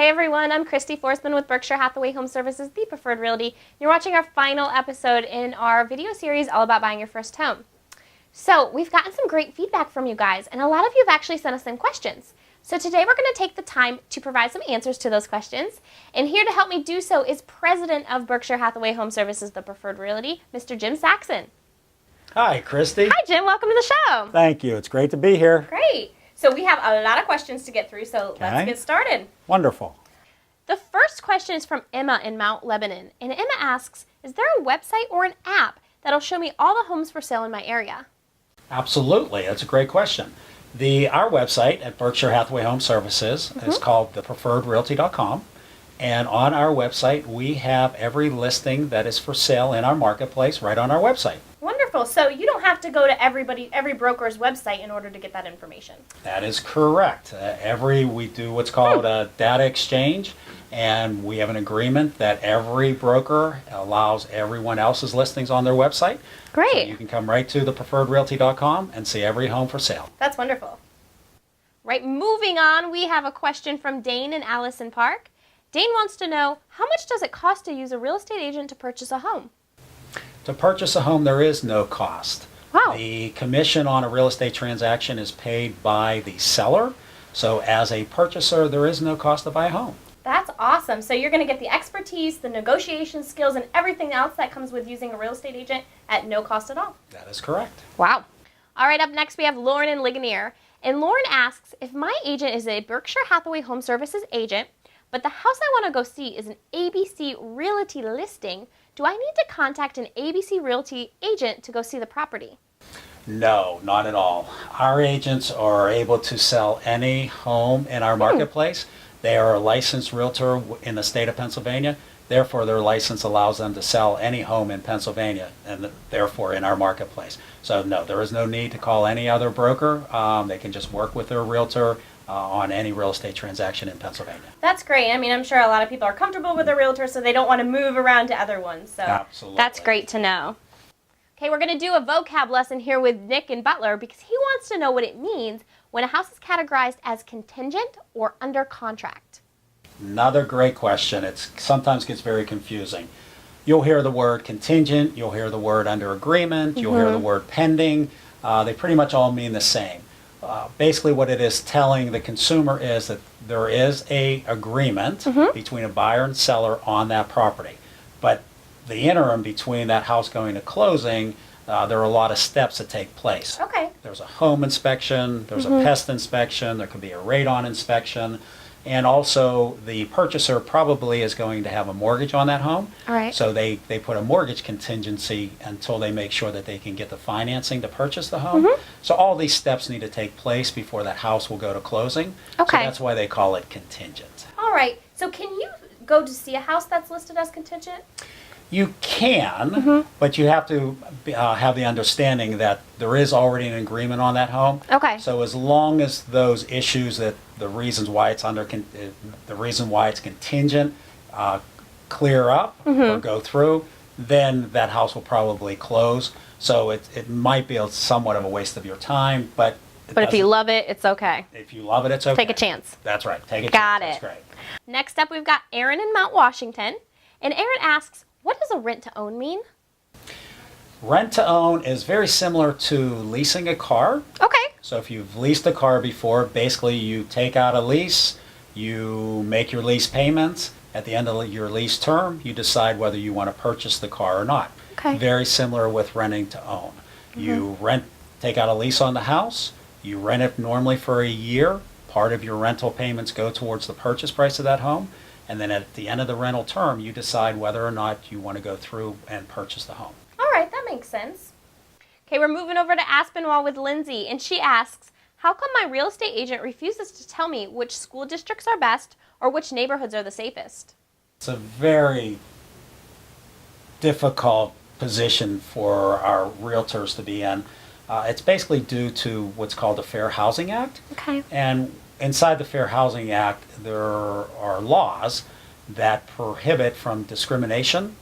Hey everyone, I'm Christy Forsman with Berkshire Hathaway Home Services, the preferred realty. You're watching our final episode in our video series all about buying your first home. So we've gotten some great feedback from you guys, and a lot of you have actually sent us some questions. So today we're going to take the time to provide some answers to those questions. And here to help me do so is President of Berkshire Hathaway Home Services, the preferred realty, Mr. Jim Saxon. Hi, Christy. Hi, Jim. Welcome to the show. Thank you. It's great to be here. Great. So we have a lot of questions to get through, so let's get started. Wonderful. The first question is from Emma in Mount Lebanon. And Emma asks, is there a website or an app that'll show me all the homes for sale in my area? Absolutely. That's a great question. Our website at Berkshire Hathaway Home Services is called preapproved.com. And on our website, we have every listing that is for sale in our marketplace right on our website. Wonderful. So you don't have to go to every broker's website in order to get that information. That is correct. We do what's called a data exchange, and we have an agreement that every broker allows everyone else's listings on their website. Great. So you can come right to preapproved.com and see every home for sale. That's wonderful. Right, moving on, we have a question from Dane in Allison Park. Dane wants to know, how much does it cost to use a real estate agent to purchase a home? To purchase a home, there is no cost. Wow. The commission on a real estate transaction is paid by the seller. So as a purchaser, there is no cost to buy a home. That's awesome. So you're going to get the expertise, the negotiation skills, and everything else that comes with using a real estate agent at no cost at all. That is correct. Wow. All right, up next we have Lauren in Ligonier. And Lauren asks, if my agent is a Berkshire Hathaway Home Services agent, but the house I want to go see is an ABC Realty listing, do I need to contact an ABC Realty agent to go see the property? No, not at all. Our agents are able to sell any home in our marketplace. They are a licensed realtor in the state of Pennsylvania. Therefore, their license allows them to sell any home in Pennsylvania and therefore in our marketplace. So no, there is no need to call any other broker. They can just work with their realtor on any real estate transaction in Pennsylvania. That's great. I mean, I'm sure a lot of people are comfortable with their realtor, so they don't want to move around to other ones. So absolutely. That's great to know. Okay, we're going to do a vocab lesson here with Nick in Butler because he wants to know what it means when a house is categorized as contingent or under contract. Another great question. It sometimes gets very confusing. You'll hear the word contingent, you'll hear the word under agreement, you'll hear the word pending. They pretty much all mean the same. Basically what it is telling the consumer is that there is a agreement between a buyer and seller on that property. But the interim between that house going to closing, there are a lot of steps that take place. Okay. There's a home inspection, there's a pest inspection, there could be a radon inspection, and also the purchaser probably is going to have a mortgage on that home. All right. So they put a mortgage contingency until they make sure that they can get the financing to purchase the home. So all these steps need to take place before that house will go to closing. Okay. So that's why they call it contingent. All right. So can you go to see a house that's listed as contingent? You can, but you have to have the understanding that there is already an agreement on that home. Okay. So as long as those issues that the reasons why it's the reason why it's contingent clear up or go through, then that house will probably close. So it might be somewhat of a waste of your time, but if you love it, it's okay. If you love it, it's okay. Take a chance. That's right. Take a Got chance. it. That's great. Next up, we've got Aaron in Mount Washington. And Aaron asks, what does a rent-to-own mean? Rent-to-own is very similar to leasing a car. Okay. So if you've leased a car before, basically you take out a lease, you make your lease payments. At the end of your lease term, you decide whether you want to purchase the car or not. Okay. Very similar with renting to own. You take out a lease on the house, you rent it normally for a year. Part of your rental payments go towards the purchase price of that home. And then at the end of the rental term, you decide whether or not you want to go through and purchase the home. All right, that makes sense. Okay, we're moving over to Aspinwall with Lindsay, and she asks, how come my real estate agent refuses to tell me which school districts are best or which neighborhoods are the safest? It's a very difficult position for our realtors to be in. It's basically due to what's called the Fair Housing Act. Okay. And inside the Fair Housing Act, there are laws that prohibit from discrimination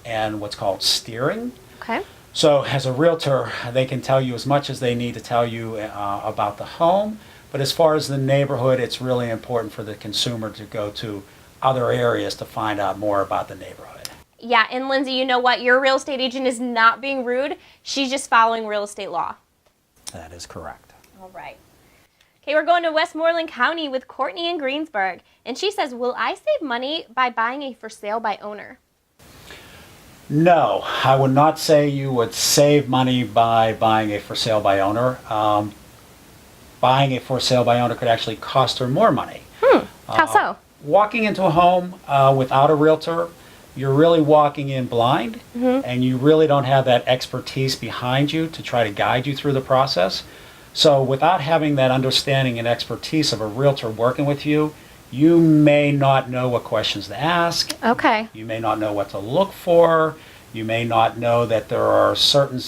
and what's called steering. Okay. So as a realtor, they can tell you as much as they need to tell you about the home, But as far as the neighborhood, it's really important for the consumer to go to other areas to find out more about the neighborhood. Yeah, and Lindsay, you know what? Your real estate agent is not being rude. She's just following real estate law. That is correct. All right. Okay, we're going to Westmoreland County with Courtney in Greensburg. And she says, will I save money by buying a for sale by owner? No, I would not say you would save money by buying a for sale by owner. Buying a for sale by owner could actually cost her more money. How so? Walking into a home without a realtor, you're really walking in blind, and you really don't have that expertise behind you to try to guide you through the process. So without having that understanding and expertise of a realtor working with you, you may not know what questions to ask. Okay. You may not know what to look for. You may not know that there are certain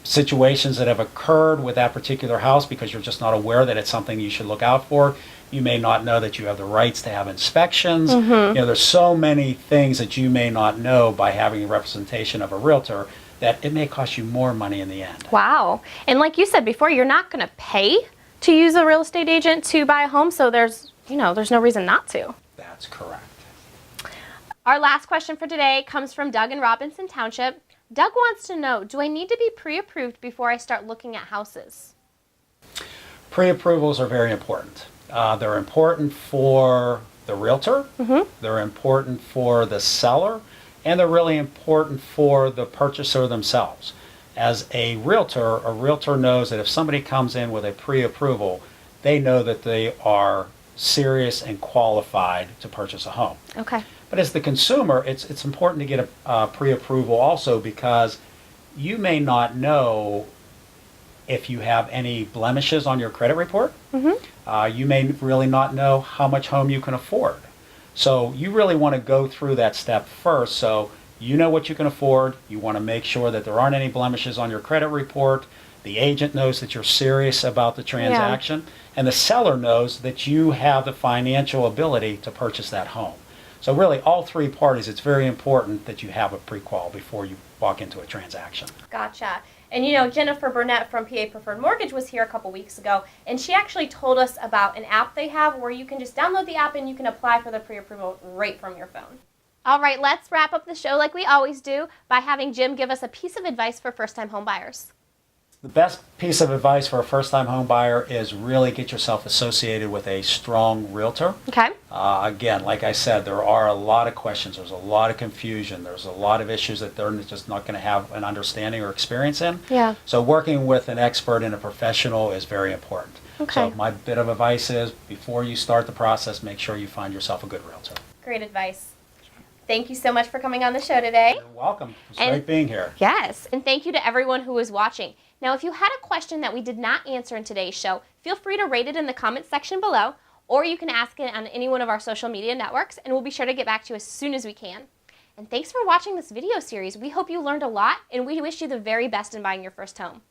situations that have occurred with that particular house because you're just not aware that it's something you should look out for. You may not know that you have the rights to have inspections. You know, there's so many things that you may not know by having a representation of a realtor that it may cost you more money in the end. Wow. And like you said before, you're not going to pay to use a real estate agent to buy a home, so there's no reason not to. That's correct. Our last question for today comes from Doug in Robinson Township. Doug wants to know, do I need to be pre-approved before I start looking at houses? Pre-approvals are very important. They're important for the realtor, they're important for the seller, and they're really important for the purchaser themselves. As a realtor knows that if somebody comes in with a pre-approval, they know that they are serious and qualified to purchase a home. Okay. But as the consumer, it's important to get a pre-approval also because you may not know if you have any blemishes on your credit report. You may really not know how much home you can afford. So you really want to go through that step first so you know what you can afford. You want to make sure that there aren't any blemishes on your credit report. The agent knows that you're serious about the transaction. And the seller knows that you have the financial ability to purchase that home. So really, all three parties, it's very important that you have a pre-qual before you walk into a transaction. Gotcha. And you know, Jennifer Burnett from PA Preferred Mortgage was here a couple weeks ago, and she actually told us about an app they have where you can just download the app and you can apply for the pre-approval right from your phone. All right, let's wrap up the show like we always do by having Jim give us a piece of advice for first-time home buyers. The best piece of advice for a first-time home buyer is really get yourself associated with a strong realtor. Okay. Again, like I said, there are a lot of questions. There's a lot of confusion. There's a lot of issues that they're just not going to have an understanding or experience in. Yeah. So working with an expert and a professional is very important. Okay. So my bit of advice is before you start the process, make sure you find yourself a good realtor. Great advice. Thank you so much for coming on the show today. You're welcome. It's great being here. Yes, and thank you to everyone who was watching. Now, if you had a question that we did not answer in today's show, feel free to rate it in the comments section below, or you can ask it on any one of our social media networks, and we'll be sure to get back to you as soon as we can. And thanks for watching this video series. We hope you learned a lot, and we wish you the very best in buying your first home.